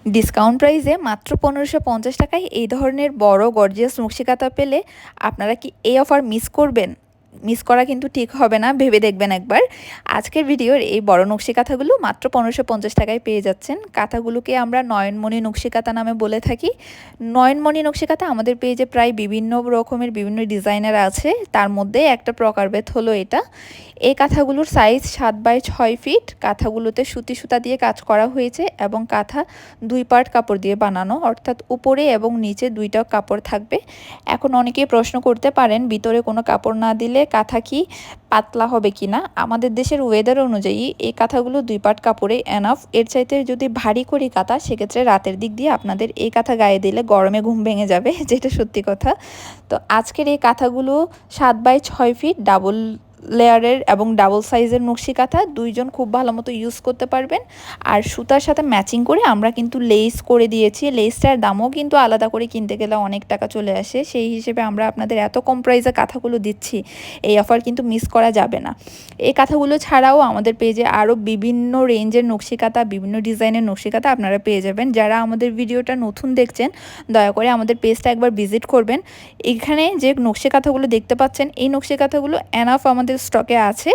Discount প্রাইসে মাত্র ১৫৫০ টাকায় এই ধরনের বড় গর্জিয়াস নকশি কাঁথা পেলে আপনারা কি এই অফার মিস করবেন? মিস করা কিন্তু ঠিক হবে না, ভেবে দেখবেন একবার। আজকের ভিডিওর এই বড় নকশি কাঁথাগুলো মাত্র ১৫৫০ টাকায় পেয়ে যাচ্ছেন। কাঁথাগুলোকে আমরা নয়নমণি নকশি কাঁথা নামে বলে থাকি। নয়নমণি নকশি কাঁথা আমাদের পেজে প্রায় বিভিন্ন রকমের বিভিন্ন ডিজাইনের আছে, তার মধ্যে একটা প্রকারভেদ হলো এটা। এই কাঁথাগুলোর সাইজ 7 বাই 6 ফিট। কাঁথাগুলোতে সুতি সুতা দিয়ে কাজ করা হয়েছে এবং কাঁথা 2 পার্ট কাপড় দিয়ে বানানো, অর্থাৎ উপরে এবং নিচে 2টা কাপড় থাকবে। এখন অনেকেই প্রশ্ন করতে পারেন ভিতরে কোনো কাপড় না দিলে কাঁথা কি পাতলা হবে কিনা। আমাদের দেশের ওয়েদার অনুযায়ী এই কাঁথাগুলো 2 পার্ট কাপড়ে এনাফ। এর চাইতে যদি ভারী করি কাঁথা, সেক্ষেত্রে রাতের দিক দিয়ে আপনাদের এই কাঁথা গায়ে দিলে গরমে ঘুম ভেঙে যাবে, যেটা সত্যি কথা। তো আজকের এই কাঁথাগুলো 7 বাই 6 ফিট, ডাবল লেয়ারের এবং ডাবল সাইজের নকশি কাঁথা। দুইজন খুব ভালো মতো ইউজ করতে পারবেন। আর সুতার সাথে ম্যাচিং করে আমরা কিন্তু লেস করে দিয়েছি। লেসটার দামও কিন্তু আলাদা করে কিনতে গেলে অনেক টাকা চলে আসে, সেই হিসেবে আমরা আপনাদের এত কম প্রাইসে কাঁথাগুলো দিচ্ছি। এই অফার কিন্তু মিস করা যাবে না। এই কাঁথাগুলো ছাড়াও আমাদের পেজে আরও বিভিন্ন রেঞ্জের নকশি কাঁথা, বিভিন্ন ডিজাইনের নকশি কাঁথা আপনারা পেয়ে যাবেন। যারা আমাদের ভিডিওটা নতুন দেখছেন, দয়া করে আমাদের পেজটা একবার ভিজিট করবেন। এখানে যে নকশি কাঁথাগুলো দেখতে পাচ্ছেন, এই নকশি কাঁথাগুলো এনাফ আমাদের স্টকে আছে।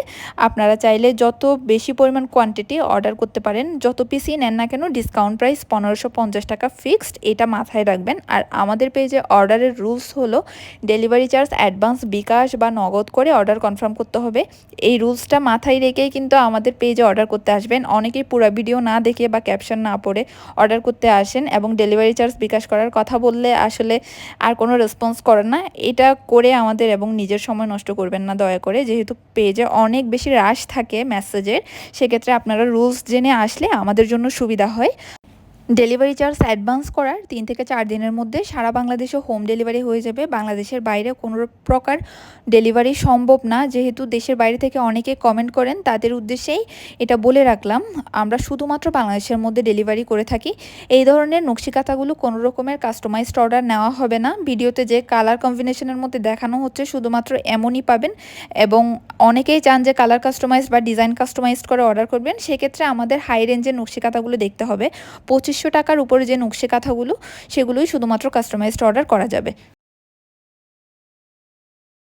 আপনারা চাইলে যত বেশি পরিমাণ কোয়ান্টিটি অর্ডার করতে পারেন। যত পিসই নেন না কেন, ডিসকাউন্ট প্রাইস ১৫৫০ টাকা ফিক্সড, এটা মাথায় রাখবেন। আর আমাদের পেজে অর্ডারের রুলস হলো ডেলিভারি চার্জ অ্যাডভান্স, বিকাশ বা নগদ করে অর্ডার কনফার্ম করতে হবে। এই রুলসটা মাথায় রেখেই কিন্তু আমাদের পেজে অর্ডার করতে আসবেন। অনেকেই পুরো ভিডিও না দেখে বা ক্যাপশন না পড়ে অর্ডার করতে আসেন এবং ডেলিভারি চার্জ বিকাশ করার কথা বললে আসলে আর কোনো রেসপন্স করেন না। এটা করে আমাদের এবং নিজের সময় নষ্ট করবেন না দয়া করে, যেহেতু পেজে অনেক বেশি রাশ থাকে মেসেজের। সেক্ষেত্রে আপনারা রুলস জেনে আসলে আমাদের জন্য সুবিধা হয়। ডেলিভারি চার্জ অ্যাডভান্স করার 3 থেকে 4 দিনের মধ্যে সারা বাংলাদেশে হোম ডেলিভারি হয়ে যাবে। বাংলাদেশের বাইরে কোনো প্রকার ডেলিভারি সম্ভব না। যেহেতু দেশের বাইরে থেকে অনেকে কমেন্ট করেন, তাদের উদ্দেশ্যেই এটা বলে রাখলাম। আমরা শুধুমাত্র বাংলাদেশের মধ্যে ডেলিভারি করে থাকি। এই ধরনের নকশি কাঁথাগুলো কোনো রকমের কাস্টমাইজড অর্ডার নেওয়া হবে না। ভিডিওতে যে কালার কম্বিনেশনের মধ্যে দেখানো হচ্ছে শুধুমাত্র এমনই পাবেন। এবং অনেকেই চান যে কালার কাস্টমাইজড বা ডিজাইন কাস্টমাইজড করে অর্ডার করবেন, সেক্ষেত্রে আমাদের হাই রেঞ্জের নকশি কাঁথাগুলো দেখতে হবে। ২৫০০ টাকার উপরে যে নকশি কাঁথাগুলো, সেগুলোই শুধুমাত্র কাস্টমাইজড অর্ডার করা যাবে।